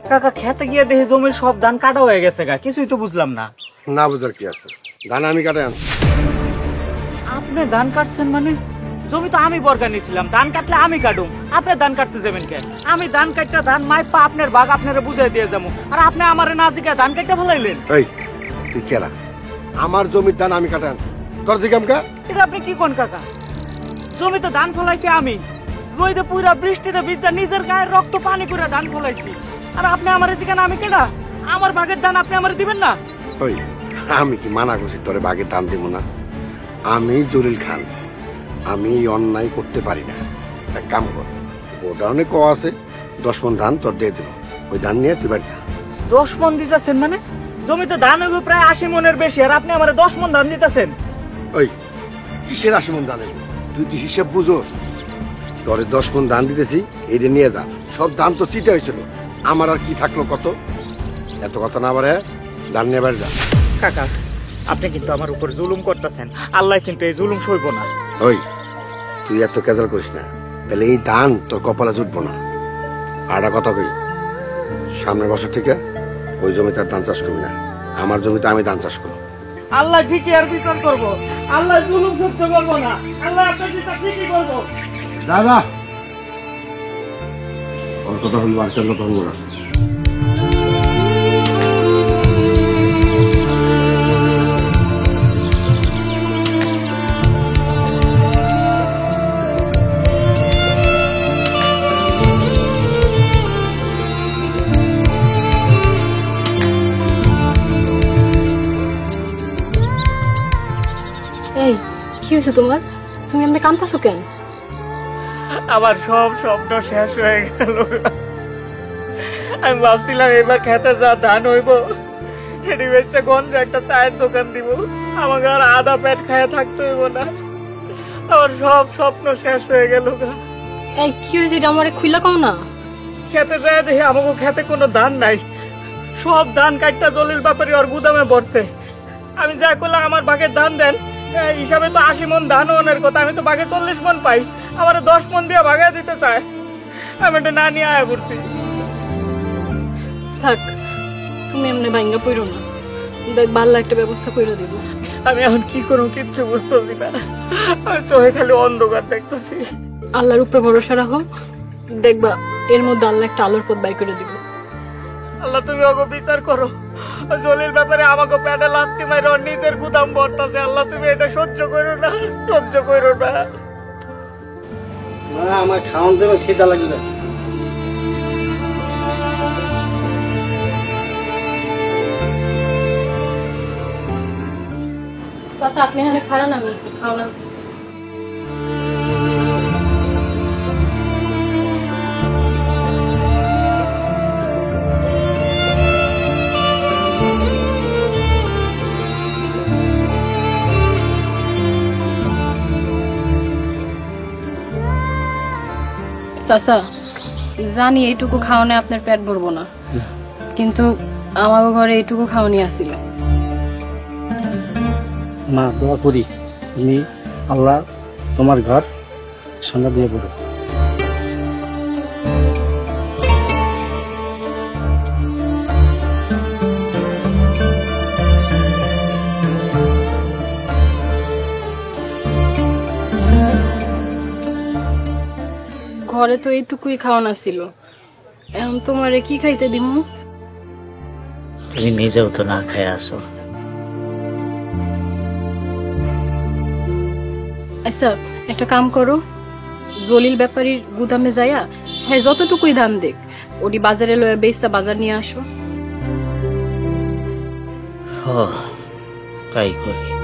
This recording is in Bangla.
কাকা খেতে গিয়ে দেখি জমির সব ধান কাটা হয়ে গেছে গা, কিছুই তো বুঝলাম না। না বুঝার কি আছে, ধান আমি কাটে আনছি। আপনি ধান কাটছেন মানে? জমি তো আমি বর্গা নিয়েছিলাম, ধান কাটলে আমি কাটুম, আপনি ধান কাটতে যাবেন কেন? আমি ধান কাটতে ধান মাইপা আপনার বাঘ আপনারা বুঝাই দিয়ে যাবো, আর আপনি আমার না জিগা ধান কাটতে ফেলাইলেন। এই তুই কেরা? আমার জমির ধান আমি কাটে আনছি, তোর জিগাম কা? এটা আপনি কি কোন কাকা? জমিতে ধান ফলাইছি আমি, রোদে পুরা বৃষ্টিতে ভিজা নিজের গায়ের রক্ত পানি করে ধান ফলাইছি, আর আপনি আমার জিগান আমি কেডা? আমার ভাগের ধান আপনি আমার দিবেন না? ওই আমি কি মানা করছি তোরে বাঘের ধান দিব না? আমি জলিল খান, আমি অন্যায় করতে পারি না। এক কাম কর, ওটা অনেক আছে, 10 মণ ধান তোর দিয়ে দেবো, ওই ধান নিয়ে তুই বাড়ি যা। 10 মণ দিতেছেন মানে? জমিতে ধান হইব প্রায় 80 মণের বেশি, আর আপনি আমার 10 মণ ধান দিতেছেন? ওই কিসের 80 মণ ধান? তুই কি হিসেব বুঝোস? তোরে 10 মণ ধান দিতেছি, এইটা নিয়ে যা। সব ধান তো চিটে হয়েছিল, আমার আর কি থাকলো কত? এত কথা না বাড়ে ধান নিয়ে বাড়ি যা। কাকা আপনি কিন্তু আমার উপর জুলুম করতেছেন, আল্লাহ কিন্তু এই জুলুম সইব না। ওই তুই এত কেজাল করিস না, তাহলে এই ধান তোর কপালে জুটবো না। আর একটা কথা কই, সামনের বছর থেকে ওই জমিতে আর ধান চাষ করবি না, আমার জমিতে আমি ধান চাষ করবো। আল্লাহ ঠিকই আর বিচার করব, আল্লাহ জুলুম সহ্য করব না, আল্লাহ আপনার বিচার ঠিকই করব। দাদা ওর কথা হইব, আর কেন ধরবো না। এই কি হয়েছে তোমার? তুমি এমনি কাঁদতেছো কেন? আমার সব স্বপ্ন শেষ হয়ে গেল। আমি ভাবছিলাম এবার খেতে যা ধান হইব সেটি বেচে গঞ্জে একটা চায়ের দোকান দিব, আমাকে আর আধা পেট খায় থাকতে হইব না। আমার সব স্বপ্ন শেষ হয়ে গেল। এই কি হয়েছে এটা আমারে খুইলা কও না। খেতে যায় দেখি আমাকে খেতে কোনো ধান নাই, সব ধান কাটটা জলিল ব্যাপারী ওর গুদামে বসছে। আমি যা করলাম আমার ভাগের ধান দেন, এই হিসাবে তো 80 মণ ধান ওনের কথা, আমি তো ভাগে 40 মণ পাই, আমার 10 মণ দিয়ে ভাগায় দিতে চায়। আমি এটা না নিয়ে আয়া করছি। থাক তুমি এমনি ভাঙ্গা পড়ো না, দেখ ভালো একটা ব্যবস্থা করে দিব। আমি এখন কি করবো কিচ্ছু বুঝতেছি না, আমি চোখে খালি অন্ধকার দেখতেছি। আল্লাহর উপরে ভরসা রাখো, দেখবা এর মধ্যে আল্লাহ একটা আলোর পথ বাই করে দিব। আল্লাহ তুমি ওকে বিচার করো, জলির ব্যাপারে আমাকে প্যাডে লাত্তি মাইরে ওর নিজের গুদাম ভরতাছে। আল্লাহ তুমি এটা সহ্য করো না, সহ্য করো না। আমার খাওয়ান দেবে, খেতে লাগবে। চাচা আপনি এখানে খারান, আমি একটু খাওয়ানো। চাচা জানি এইটুকু খাওয়ানে আপনার পেট ভরবো না, কিন্তু আমার ঘরে এইটুকু খাওয়ানি আসিল। মা দোয়া করি তুমি আল্লাহ তোমার ঘর সঙ্গে দিয়ে পড়ো। ঘরে তো এইটুকুই খাওয়ানো ছিল, এখন তোমারে কি খাইতে দিমু? তুমি নিজেও তো না খেয়ে আসো। আচ্ছা একটা কাম করো, জলিল ব্যাপারীর গুদামে যাইয়া হ্যাঁ যতটুকুই ধান দেখ ওটি বাজারে লয়ে বেচটা বাজার নিয়ে আসো। তাই করি।